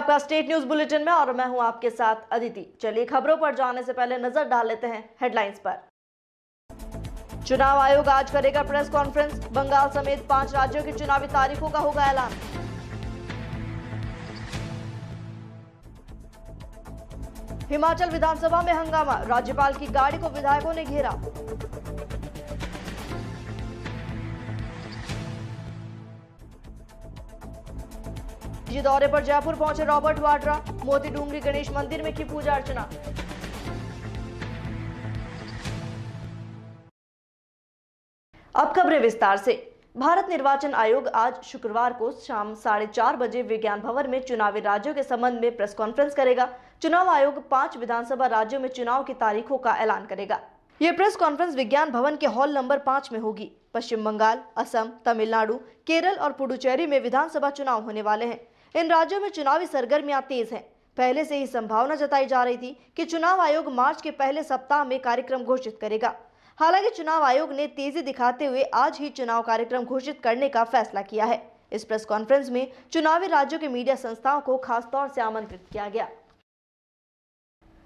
आपका state news bulletin में और मैं हूं आपके साथ अदिति। चलिए खबरों पर जाने से पहले नजर डाल लेते हैं हेडलाइंस पर। चुनाव आयोग आज करेगा प्रेस कॉन्फ्रेंस। बंगाल समेत 5 राज्यों की चुनावी तारीखों का होगा ऐलान। हिमाचल विधानसभा में हंगामा, राज्यपाल की गाड़ी को विधायकों ने घेरा। दौरे पर जयपुर पहुंचे रॉबर्ट वाड्रा, मोती डूंगरी गणेश मंदिर में की पूजा अर्चना। अब खबरें विस्तार से। भारत निर्वाचन आयोग आज शुक्रवार को शाम 4:30 बजे विज्ञान भवन में चुनावी राज्यों के संबंध में प्रेस कॉन्फ्रेंस करेगा। चुनाव आयोग 5 विधानसभा राज्यों में चुनाव की तारीखों का ऐलान करेगा। यह प्रेस कॉन्फ्रेंस विज्ञान भवन के हॉल नंबर 5 में होगी। पश्चिम बंगाल, असम, तमिलनाडु, केरल और पुडुचेरी में विधानसभा चुनाव होने वाले हैं। इन राज्यों में चुनावी सरगर्मियां तेज हैं। पहले से ही संभावना जताई जा रही थी कि चुनाव आयोग मार्च के पहले सप्ताह में कार्यक्रम घोषित करेगा। हालांकि चुनाव आयोग ने तेजी दिखाते हुए आज ही चुनाव कार्यक्रम घोषित करने का फैसला किया है। इस प्रेस कॉन्फ्रेंस में चुनावी राज्यों के मीडिया संस्थाओं को खासतौर से आमंत्रित किया गया।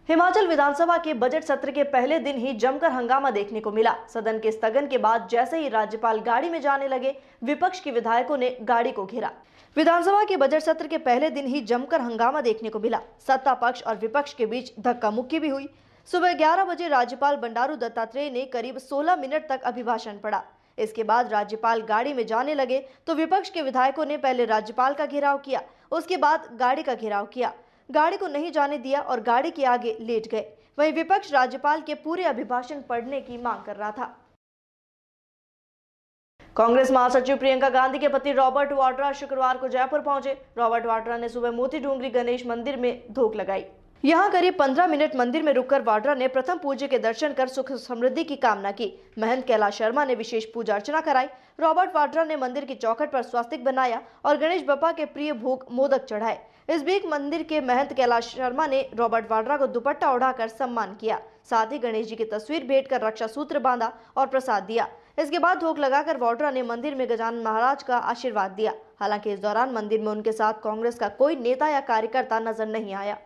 हिमाचल विधानसभा के बजट सत्र के पहले दिन ही जमकर हंगामा देखने को मिला। सदन के स्थगन के बाद जैसे ही राज्यपाल गाड़ी में जाने लगे, विपक्ष के विधायकों ने गाड़ी को घेरा। विधानसभा के बजट सत्र के पहले दिन ही जमकर हंगामा देखने को मिला। सत्ता पक्ष और विपक्ष के बीच धक्का मुक्की भी हुई। सुबह 11 बजे राज्यपाल बंडारू दत्तात्रेय ने करीब 16 मिनट तक अभिभाषण पढ़ा। इसके बाद राज्यपाल गाड़ी में जाने लगे तो विपक्ष के विधायकों ने पहले राज्यपाल का घेराव किया, उसके बाद गाड़ी का घेराव किया। गाड़ी को नहीं जाने दिया और गाड़ी के आगे लेट गए। वहीं विपक्ष राज्यपाल के पूरे अभिभाषण पढ़ने की मांग कर रहा था। कांग्रेस महासचिव प्रियंका गांधी के पति रॉबर्ट वाड्रा शुक्रवार को जयपुर पहुंचे। रॉबर्ट वाड्रा ने सुबह मोती डूंगरी गणेश मंदिर में धूप लगाई। यहां करीब 15 मिनट मंदिर में रुककर वाड्रा ने प्रथम पूज्य के दर्शन कर सुख समृद्धि की कामना की। महंत कैलाश शर्मा ने विशेष पूजा अर्चना कराई। रॉबर्ट वाड्रा ने मंदिर की चौखट पर स्वास्तिक बनाया और गणेश बप्पा के प्रिय भोग मोदक चढ़ाए। इस बीच मंदिर के महंत कैलाश शर्मा ने रॉबर्ट वाड्रा को दुपट्टा ओढ़ाकर सम्मान किया। साथ ही गणेश जी की तस्वीर भेंट कर रक्षा सूत्र बांधा और प्रसाद दिया। इसके बाद धूप लगाकर वाड्रा ने मंदिर में गजानन महाराज का आशीर्वाद दिया। हालांकि इस दौरान मंदिर में उनके साथ कांग्रेस का कोई नेता या कार्यकर्ता नजर नहीं आया।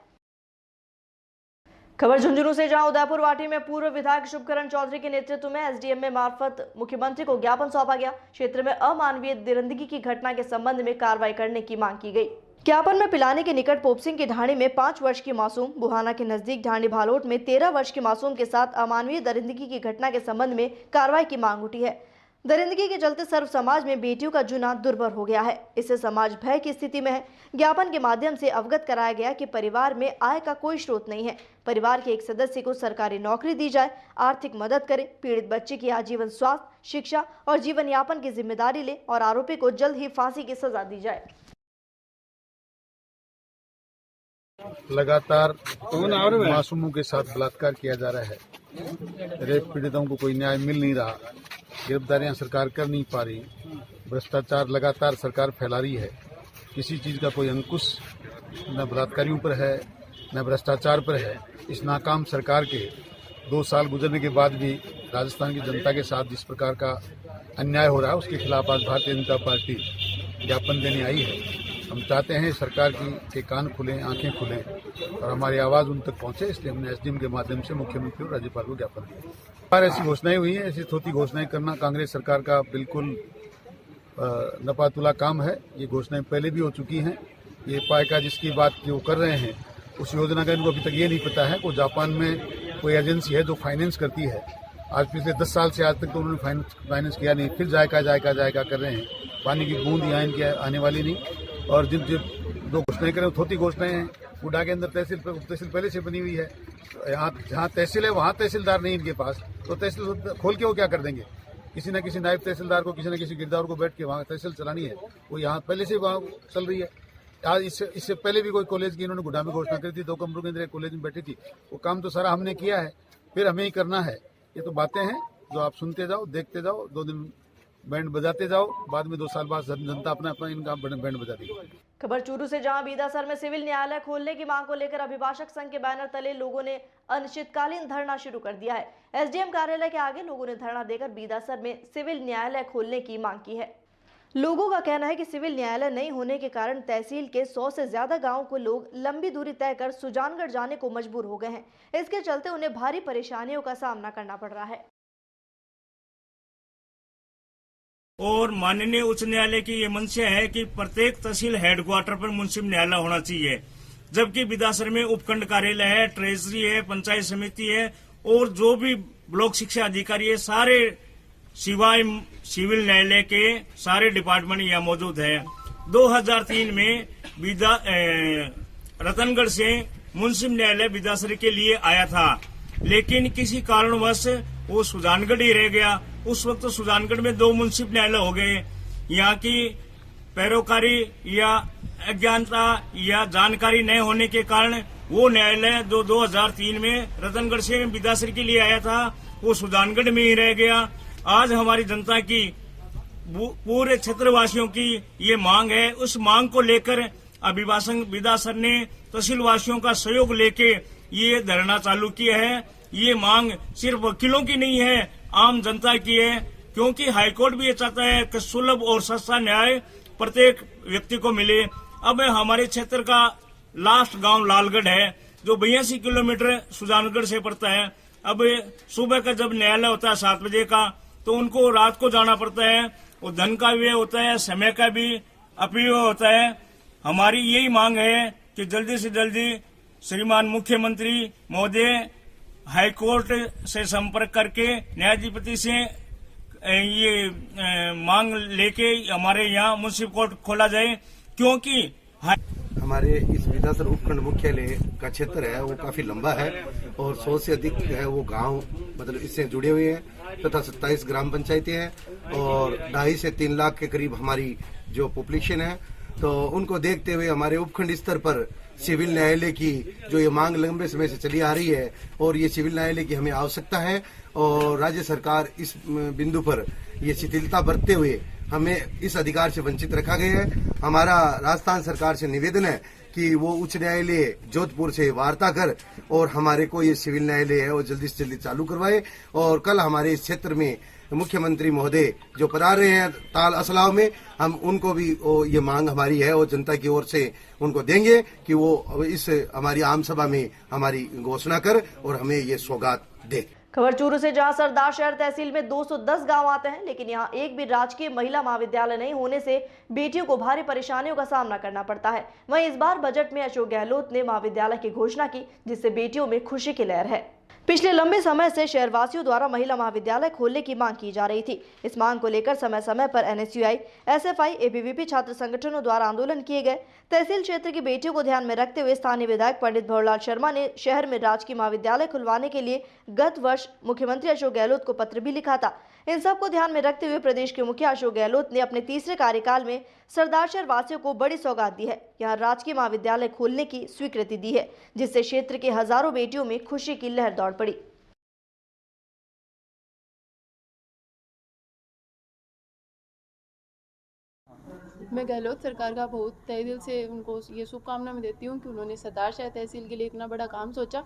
खबर झुंझुनू से, जहां उदयपुर वाटी में पूर्व विधायक शुभकरण चौधरी के नेतृत्व में एसडीएम में मार्फत मुख्यमंत्री को ज्ञापन सौंपा गया। क्षेत्र में अमानवीय दरिंदगी की घटना के संबंध में कार्रवाई करने की मांग की गई। ज्ञापन में पिलानी के निकट पोपसिंह की ढाणी में 5 वर्ष की मासूम, बुहाना के नजदीक ढाणी भालोट में 13 वर्ष की मासूम के साथ अमानवीय दरिंदगी की घटना के संबंध में कार्रवाई की मांग उठी है। दरिंदगी के चलते सर्व समाज में बेटियों का जुना दुर्भर हो गया है। इससे समाज भय की स्थिति में है। ज्ञापन के माध्यम से अवगत कराया गया कि परिवार में आय का कोई स्रोत नहीं है। परिवार के एक सदस्य को सरकारी नौकरी दी जाए, आर्थिक मदद करे, पीड़ित बच्चे की आजीवन स्वास्थ्य, शिक्षा और जीवन यापन की जिम्मेदारी ले और आरोपी को जल्द ही फांसी की सजा दी जाए। लगातार मासूमों के साथ बलात्कार किया जा रहा है। रेप पीड़ितों को कोई न्याय मिल नहीं रहा, गिरफ्तारियां सरकार कर नहीं पा रही, भ्रष्टाचार लगातार सरकार फैला रही है। किसी चीज का कोई अंकुश न बलात्कारियों पर है न भ्रष्टाचार पर है। इस नाकाम सरकार के 2 साल गुजरने के बाद भी राजस्थान की जनता के साथ जिस प्रकार का अन्याय हो रहा है, उसके खिलाफ आज भारतीय जनता पार्टी ज्ञापन देने आई है। हम चाहते हैं सरकार के कान खुलें, आंखें खुलें और हमारी आवाज़ उन तक पहुंचे, इसलिए हमने एसडीएम के माध्यम से मुख्यमंत्री और राज्यपाल को ज्ञापन दिया। ऐसी घोषणाएं हुई हैं, ऐसी थोती घोषणाएं करना कांग्रेस सरकार का बिल्कुल नपातुला काम है। ये घोषणाएं पहले भी हो चुकी हैं। ये पाइका जिसकी बात वो कर रहे हैं, उस योजना का इनको अभी तक ये नहीं पता है कि जापान में कोई एजेंसी है जो फाइनेंस करती है। आज पिछले 10 साल से आज तक तो उन्होंने फाइनेंस किया नहीं, फिर जायका कर रहे हैं। पानी की बूंद यहाँ इनकी आने वाली नहीं। और जिन जो घोषणाएं करें थोती घोषणाएं हैं। गुडा के अंदर तहसील पहले से बनी हुई है। यहाँ जहाँ तहसील है वहाँ तहसीलदार नहीं इनके पास, तो तहसील खोल के वो क्या कर देंगे? किसी न किसी नायब तहसीलदार को, किसी न किसी गिरदार को बैठ के वहाँ तहसील चलानी है। वो यहाँ पहले से वहाँ चल रही है। आज इससे पहले भी कोई कॉलेज की इन्होंने गुडा में घोषणा करी थी, 2 कमरों के अंदर एक कॉलेज में बैठी थी। वो काम तो सारा हमने किया है, फिर हमें ही करना है। ये तो बातें हैं जो आप सुनते जाओ, देखते जाओ, 2 दिन बैंड बजाते जाओ, बाद में 2 साल बाद जनता अपना इनका बैंड बजा देगी। खबर चूरू से, जहां बीदासर में सिविल न्यायालय खोलने की मांग को लेकर अभिभाषक संघ के बैनर तले लोगों ने अनिश्चितकालीन धरना शुरू कर दिया है। एसडीएम कार्यालय के आगे लोगों ने धरना देकर बीदासर में सिविल न्यायालय खोलने की मांग की है। लोगों का कहना है कि सिविल न्यायालय नहीं होने के कारण तहसील के 100 से ज्यादा गांवों को लोग लंबी दूरी तय कर सुजानगढ़ जाने को मजबूर हो गए हैं। इसके चलते उन्हें भारी परेशानियों का सामना करना पड़ रहा है। और माननीय उच्च न्यायालय की ये मंशा है कि प्रत्येक तहसील हेडक्वार्टर पर मुंसिफ न्यायालय होना चाहिए, जबकि विदासर में उपखंड कार्यालय है, ट्रेजरी है, पंचायत समिति है और जो भी ब्लॉक शिक्षा अधिकारी है, सारे सिवाय सिविल न्यायालय के सारे डिपार्टमेंट यहाँ मौजूद है। 2003 में रतनगढ़ से मुंसिफ न्यायालय विदासर के लिए आया था, लेकिन किसी कारणवश वो सुजानगढ़ ही रह गया। उस वक्त तो सुजानगढ़ में 2 मुंसिफ न्यायालय हो गए। यहाँ की पैरोकारी या अज्ञानता या जानकारी न होने के कारण वो न्यायालय जो 2003 में रतनगढ़ से विदासर के लिए आया था, वो सुजानगढ़ में ही रह गया। आज हमारी जनता की, पूरे क्षेत्रवासियों की ये मांग है। उस मांग को लेकर अभिभाषक विदासर ने तहसील वासियों का सहयोग लेके ये धरना चालू किया है। ये मांग सिर्फ वकीलों की नहीं है, आम जनता की है, क्योंकि हाईकोर्ट भी ये चाहता है कि सुलभ और सस्ता न्याय प्रत्येक व्यक्ति को मिले। अब हमारे क्षेत्र का लास्ट गांव लालगढ़ है, जो 82 किलोमीटर सुजानगढ़ से पड़ता है। अब सुबह का जब न्यायालय होता है 7 बजे का, तो उनको रात को जाना पड़ता है, और धन का व्यय होता है, समय का भी अपव्यय होता है। हमारी यही मांग है कि जल्दी से जल्दी श्रीमान मुख्यमंत्री महोदय हाईकोर्ट से संपर्क करके न्यायाधिपति से ये मांग लेके हमारे यहाँ मुंसिफ कोर्ट खोला जाए, क्योंकि हमारे इस विदासर उपखंड मुख्यालय का क्षेत्र है वो काफी लंबा है और 100 से अधिक है वो गांव मतलब इससे जुड़े हुए हैं तथा 27 ग्राम पंचायतें हैं और 2.5 से 3 लाख के करीब हमारी जो पॉपुलेशन है। तो उनको देखते हुए हमारे उपखंड स्तर पर सिविल न्यायालय की जो ये मांग लंबे समय से चली आ रही है और ये सिविल न्यायालय की हमें आवश्यकता है, और राज्य सरकार इस बिंदु पर ये शिथिलता बरतते हुए हमें इस अधिकार से वंचित रखा गया है। हमारा राजस्थान सरकार से निवेदन है कि वो उच्च न्यायालय जोधपुर से वार्ता कर और हमारे को ये सिविल न्यायालय है वो जल्दी से जल्दी चालू करवाए। और कल हमारे इस क्षेत्र में मुख्यमंत्री महोदय जो पधार रहे हैं ताल असलाव में, हम उनको भी ये मांग हमारी है और जनता की ओर से उनको देंगे कि वो इस हमारी आम सभा में हमारी घोषणा कर और हमें ये सौगात दे। खबर चूरू से, जहां सरदार शहर तहसील में 210 गांव आते हैं, लेकिन यहां एक भी राजकीय महिला महाविद्यालय नहीं होने से बेटियों को भारी परेशानियों का सामना करना पड़ता है। वहीं इस बार बजट में अशोक गहलोत ने महाविद्यालय की घोषणा की, जिससे बेटियों में खुशी की लहर है। पिछले लंबे समय से शहरवासियों द्वारा महिला महाविद्यालय खोलने की मांग की जा रही थी। इस मांग को लेकर समय समय पर NSUI, SFI, ABVP छात्र संगठनों द्वारा आंदोलन किए गए। तहसील क्षेत्र की बेटियों को ध्यान में रखते हुए स्थानीय विधायक पंडित भंवरलाल शर्मा ने शहर में राजकीय महाविद्यालय खुलवाने के लिए गत वर्ष मुख्यमंत्री अशोक गहलोत को पत्र भी लिखा था। इन सब को ध्यान में रखते हुए प्रदेश के मुखिया अशोक गहलोत ने अपने तीसरे कार्यकाल में सरदार शहर वासियों को बड़ी सौगात दी है। यहाँ राजकीय महाविद्यालय खोलने की स्वीकृति दी है, जिससे क्षेत्र के हजारों बेटियों में खुशी की लहर दौड़ पड़ी। मैं गहलोत सरकार का बहुत तहे दिल से उनको ये शुभकामना में देती हूँ कि उन्होंने सरदार शहर तहसील के लिए इतना बड़ा काम सोचा,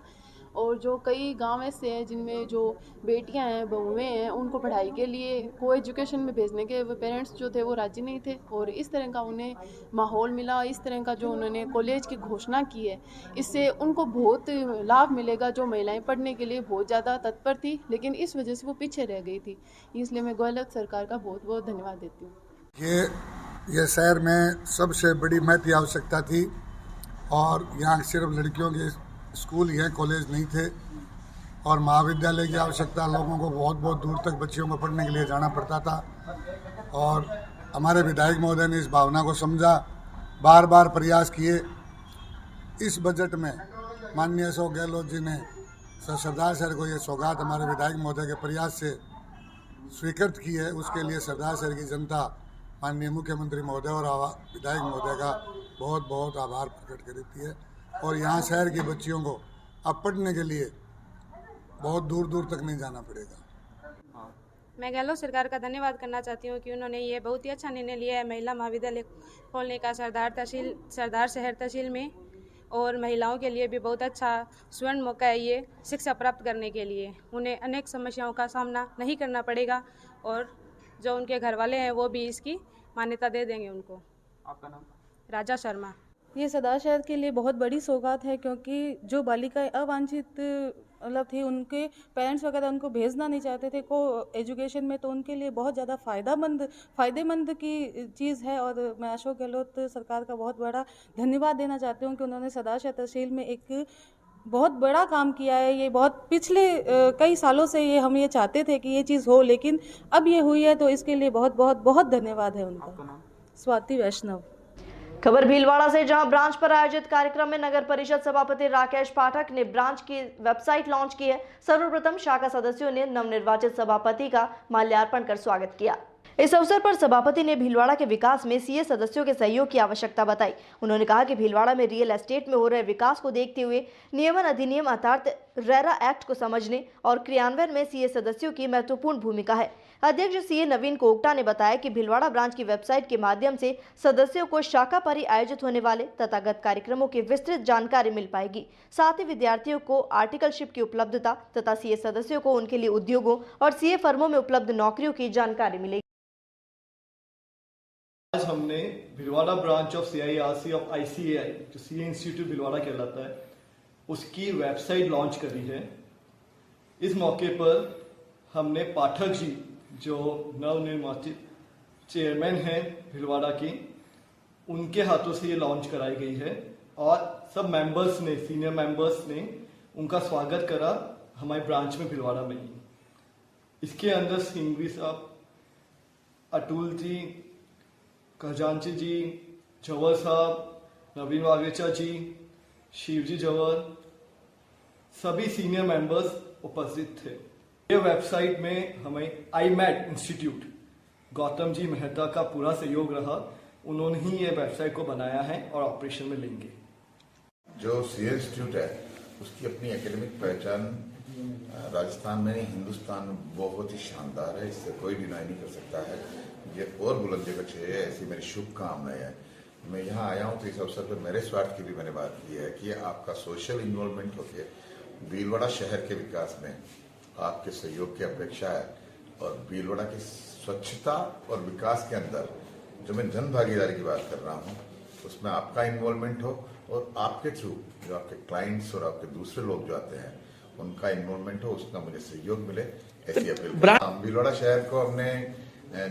और जो कई गांव ऐसे हैं जिनमें जो बेटियां हैं, बहुएं हैं, उनको पढ़ाई के लिए को एजुकेशन में भेजने के वो पेरेंट्स जो थे वो राजी नहीं थे, और इस तरह का उन्हें माहौल मिला, इस तरह का जो उन्होंने कॉलेज की घोषणा की है, इससे उनको बहुत लाभ मिलेगा। जो महिलाएं पढ़ने के लिए बहुत ज़्यादा तत्पर थी, लेकिन इस वजह से वो पीछे रह गई थी, इसलिए मैं गहलोत सरकार का बहुत बहुत धन्यवाद देती हूँ। ये शहर में सबसे बड़ी महत्व आवश्यकता थी, और यहाँ सिर्फ लड़कियों के स्कूल ही हैं, कॉलेज नहीं थे, और महाविद्यालय की आवश्यकता लोगों को बहुत बहुत दूर तक बच्चियों को पढ़ने के लिए जाना पड़ता था। और हमारे विधायक महोदय ने इस भावना को समझा, बार बार प्रयास किए। इस बजट में माननीय अशोक गहलोत जी ने सरदार शहर को ये सौगात हमारे विधायक महोदय के प्रयास से स्वीकृत की है। उसके लिए सरदार शहर की जनता माननीय मुख्यमंत्री महोदय और विधायक महोदय का बहुत बहुत आभार प्रकट करती है। और यहाँ शहर की बच्चियों को अब पढ़ने के लिए बहुत दूर दूर तक नहीं जाना पड़ेगा। मैं गहलोत सरकार का धन्यवाद करना चाहती हूँ कि उन्होंने ये बहुत ही अच्छा निर्णय लिया है महिला महाविद्यालय खोलने का सरदार शहर तहसील में, और महिलाओं के लिए भी बहुत अच्छा स्वर्ण मौका है ये शिक्षा प्राप्त करने के लिए। उन्हें अनेक समस्याओं का सामना नहीं करना पड़ेगा, और जो उनके घर वाले हैं वो भी इसकी मान्यता दे देंगे उनको। आपका नाम? राजा शर्मा। ये सरदार शहर के लिए बहुत बड़ी सौगात है, क्योंकि जो बालिकाएं अवांछित मतलब थी, उनके पेरेंट्स वगैरह उनको भेजना नहीं चाहते थे को एजुकेशन में, तो उनके लिए बहुत ज़्यादा फ़ायदेमंद की चीज़ है। और मैं अशोक गहलोत सरकार का बहुत बड़ा धन्यवाद देना चाहती हूँ कि उन्होंने सरदार शहर तहसील में एक बहुत बड़ा काम किया है। ये बहुत पिछले कई सालों से हम ये चाहते थे कि ये चीज़ हो, लेकिन अब ये हुई है, तो इसके लिए बहुत बहुत बहुत धन्यवाद है उनका। स्वाति वैष्णव। खबर भीलवाड़ा से, जहां ब्रांच पर आयोजित कार्यक्रम में नगर परिषद सभापति राकेश पाठक ने ब्रांच की वेबसाइट लॉन्च की है। सर्वप्रथम शाखा सदस्यों ने नवनिर्वाचित सभापति का माल्यार्पण कर स्वागत किया। इस अवसर पर सभापति ने भीलवाड़ा के विकास में सीए सदस्यों के सहयोग की आवश्यकता बताई। उन्होंने कहा कि भीलवाड़ा में रियल एस्टेट में हो रहे विकास को देखते हुए नियमन अधिनियम अर्थात रेरा एक्ट को समझने और क्रियान्वयन में सीए सदस्यों की महत्वपूर्ण भूमिका है। अध्यक्ष सीए नवीन कोकटा ने बताया कि भीलवाड़ा ब्रांच की वेबसाइट के माध्यम से सदस्यों को शाखा पर आयोजित होने वाले तथागत कार्यक्रमों की विस्तृत जानकारी मिल पाएगी। साथ ही विद्यार्थियों को आर्टिकलशिप की उपलब्धता तथा सीए सदस्यों को उनके लिए उद्योगों और सीए फर्मों में उपलब्ध नौकरियों की जानकारी मिलेगी। आज हमने Bhilwara branch of CIRC of ICAI जो सीए इंस्टीट्यूट भीलवाड़ा कहलाता है, उसकी वेबसाइट लॉन्च करी है। इस मौके पर हमने पाठक जी जो नवनिर्वाचित चेयरमैन हैं भीलवाड़ा की, उनके हाथों से ये लॉन्च कराई गई है और सब मेंबर्स ने, सीनियर मेंबर्स ने उनका स्वागत करा हमारे ब्रांच में भीलवाड़ा में ही। इसके अंदर सिंघवी साहब, अतुल जी, खजांची जी, जवर साहब, नवीन वागेचा जी, शिवजी जवर, सभी सीनियर मेंबर्स उपस्थित थे। ये वेबसाइट में हमें IMAT इंस्टीट्यूट गौतम जी मेहता का पूरा सहयोग रहा। उन्होंने ही ये वेबसाइट को बनाया है और ऑपरेशन में लेंगे। जो सीए इंस्टीट्यूट है उसकी अपनी एकेडमिक पहचान राजस्थान में नहीं, हिंदुस्तान में बहुत ही शानदार है, इससे कोई डिनाई नहीं कर सकता है। ये और बुलंदी बचे है, ऐसी मेरी शुभकामनाएं है। मैं यहाँ आया हूँ तो इस अवसर पर मेरे स्वार्थ की भी मैंने बात की है कि आपका सोशल इन्वॉल्वमेंट होकर भीलवाड़ा शहर के विकास में आपके सहयोग की अपेक्षा है और भीलवाड़ा की स्वच्छता और विकास के अंदर जो मैं जन भागीदारी की बात कर रहा हूँ उसमें आपका इन्वॉल्वमेंट हो और आपके थ्रू जो आपके क्लाइंट्स और आपके दूसरे लोग जो आते हैं उनका इन्वॉल्वमेंट हो, उसका मुझे सहयोग मिले, ऐसी अपील। भीलवाड़ा शहर को हमने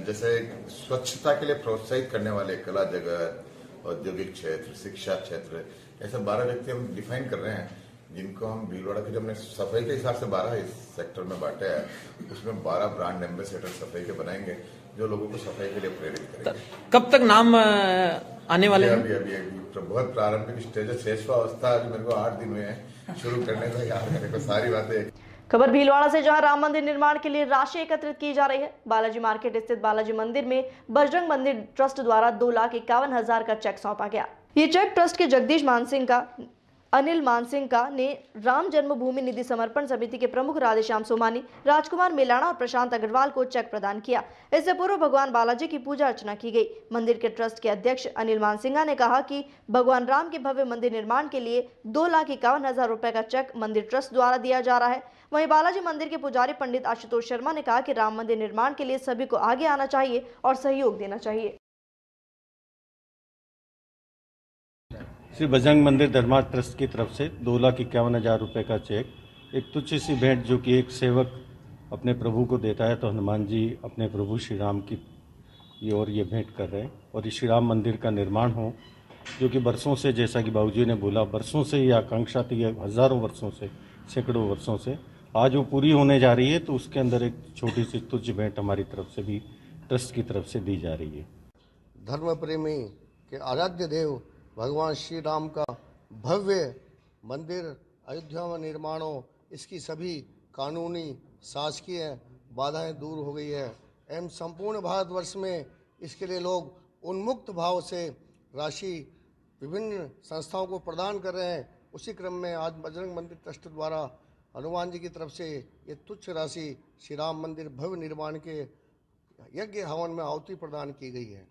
जैसे स्वच्छता के लिए प्रोत्साहित करने वाले कला जगत, औद्योगिक क्षेत्र, शिक्षा क्षेत्र, ऐसे 12 व्यक्ति हम डिफाइन कर रहे हैं जिनको हम भीलवाड़ा के, जो हमने सफाई के हिसाब से 12 इस सेक्टर में बांटे हैं, उसमें 12 ब्रांड एम्बेसडर सफाई के बनाएंगे जो लोगों को सफाई के लिए प्रेरित करेंगे। कब तक नाम आने वाले हैं? अभी बहुत प्रारंभिक स्टेज है, 6वां अवस्था, अभी मेरे को 8 दिन हुए हैं शुरू करने को, याद मेरे को सारी बातें। खबर भीलवाड़ा से, जहां राम मंदिर निर्माण के लिए राशि एकत्रित की जा रही है। बालाजी मार्केट स्थित बालाजी मंदिर में बजरंग मंदिर ट्रस्ट द्वारा 2,51,000 का चेक सौंपा गया। ये चेक ट्रस्ट के जगदीश मानसिंह का, अनिल मानसिंह का ने राम जन्मभूमि निधि समर्पण समिति के प्रमुख राधेश्याम सोमानी, राजकुमार मेलाना और प्रशांत अग्रवाल को चेक प्रदान किया। इससे पूर्व भगवान बालाजी की पूजा अर्चना की गई। मंदिर के ट्रस्ट के अध्यक्ष अनिल मानसिंह ने कहा कि भगवान राम के भव्य मंदिर निर्माण के लिए 2,51,000 रुपए का चेक मंदिर ट्रस्ट द्वारा दिया जा रहा है। वहीं बालाजी मंदिर के पुजारी पंडित आशुतोष शर्मा ने कहा कि राम मंदिर निर्माण के लिए सभी को आगे आना चाहिए और सहयोग देना चाहिए। श्री बजरंग मंदिर धर्मार्थ ट्रस्ट की तरफ से 2,51,000 रुपये का चेक, एक तुच्छ सी भेंट जो कि एक सेवक अपने प्रभु को देता है, तो हनुमान जी अपने प्रभु श्री राम की ओर ये भेंट कर रहे हैं। और श्री राम मंदिर का निर्माण हो, जो कि बरसों से, जैसा कि बाबूजी ने बोला, बरसों से ये आकांक्षा थी, हज़ारों वर्षों से, सैकड़ों वर्षों से, आज वो पूरी होने जा रही है। तो उसके अंदर एक छोटी सी तुच्छ भेंट हमारी तरफ से भी ट्रस्ट की तरफ से दी जा रही है। धर्म प्रेमी के आराध्य देव भगवान श्री राम का भव्य मंदिर अयोध्या में निर्माण हो, इसकी सभी कानूनी शासकीय बाधाएं दूर हो गई है एवं संपूर्ण भारतवर्ष में इसके लिए लोग उन्मुक्त भाव से राशि विभिन्न संस्थाओं को प्रदान कर रहे हैं। उसी क्रम में आज बजरंग मंदिर ट्रस्ट द्वारा हनुमान जी की तरफ से ये तुच्छ राशि श्री राम मंदिर भव्य निर्माण के यज्ञ हवन में आहुति प्रदान की गई है।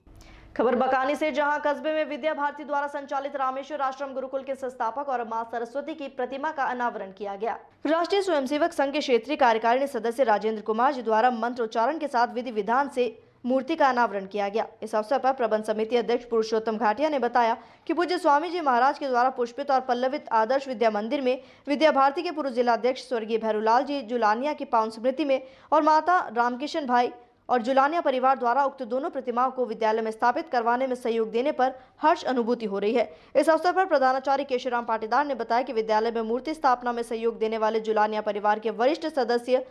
खबर बकानी से, जहां कस्बे में विद्या भारती द्वारा संचालित रामेश्वर आश्रम गुरुकुल के संस्थापक और मां सरस्वती की प्रतिमा का अनावरण किया गया। राष्ट्रीय स्वयंसेवक संघ के क्षेत्रीय कार्यकारिणी सदस्य राजेंद्र कुमार जी द्वारा मंत्रोच्चारण के साथ विधि विधान से मूर्ति का अनावरण किया गया। इस अवसर पर प्रबंध समिति अध्यक्ष पुरुषोत्तम घाटिया ने बताया कि पूज्य स्वामी जी महाराज के द्वारा पुष्पित और पल्लवित आदर्श विद्या मंदिर में विद्या भारती के पूर्व जिलाध्यक्ष स्वर्गीय भैरूलाल जी जुलानिया की पावन स्मृति में और माता रामकिशन भाई और जुलानिया परिवार द्वारा उक्त दोनों प्रतिमाओं को विद्यालय में स्थापित करवाने में सहयोग देने पर हर्ष अनुभूति हो रही है। इस अवसर पर प्रधानाचार्य केशवराम पाटीदार ने बताया कि विद्यालय में मूर्ति स्थापना में सहयोग देने वाले जुलानिया परिवार के वरिष्ठ सदस्य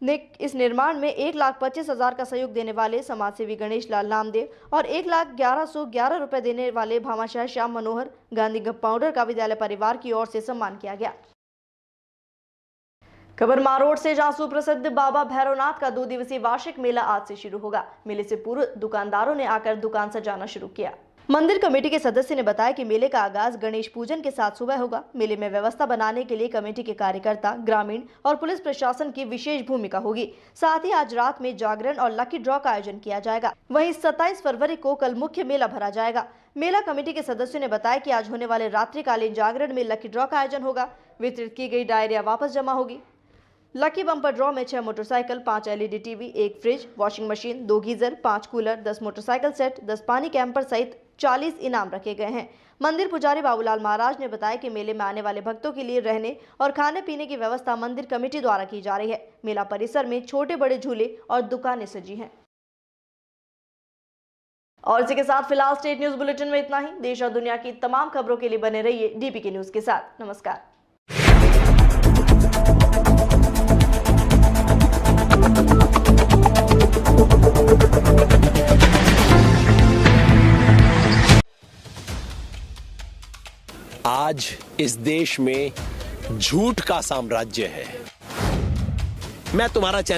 ने इस निर्माण में 1,25,000 का सहयोग देने वाले समाजसेवी गणेश लाल नामदेव और 1,1111 रुपए देने वाले भामाशाह श्याम मनोहर गांधी कंपाउंडर का विद्यालय परिवार की ओर से सम्मान किया गया। खबर मारोड से, जहां सुप्रसिद्ध बाबा भैरवनाथ का 2 दिवसीय वार्षिक मेला आज से शुरू होगा। मेले से पूर्व दुकानदारों ने आकर दुकान सजाना शुरू किया। मंदिर कमेटी के सदस्य ने बताया कि मेले का आगाज गणेश पूजन के साथ सुबह होगा। मेले में व्यवस्था बनाने के लिए कमेटी के कार्यकर्ता, ग्रामीण और पुलिस प्रशासन की विशेष भूमिका होगी। साथ ही आज रात में जागरण और लकी ड्रॉ का आयोजन किया जाएगा। वहीं 27 फरवरी को कल मुख्य मेला भरा जाएगा। मेला कमेटी के सदस्यों ने बताया कि आज होने वाले रात्रिकालीन जागरण में लकी ड्रॉ का आयोजन होगा। वितरित की गई डायरिया वापस जमा होगी। लकी बम्पर ड्रॉ में 6 motorcycle, 5 LED TV, 1 fridge, washing machine, 2 geyser, 5 cooler, 10 motorcycle set, 10 पानी कैंपर सहित 40 इनाम रखे गए हैं। मंदिर पुजारी बाबूलाल महाराज ने बताया कि मेले में आने वाले भक्तों के लिए रहने और खाने पीने की व्यवस्था मंदिर कमेटी द्वारा की जा रही है। मेला परिसर में छोटे बड़े झूले और दुकानें सजी हैं। और इसी के साथ फिलहाल स्टेट न्यूज बुलेटिन में इतना ही। देश और दुनिया की तमाम खबरों के लिए बने रहिए DPK न्यूज के साथ। नमस्कार। आज इस देश में झूठ का साम्राज्य है। मैं तुम्हारा चैनल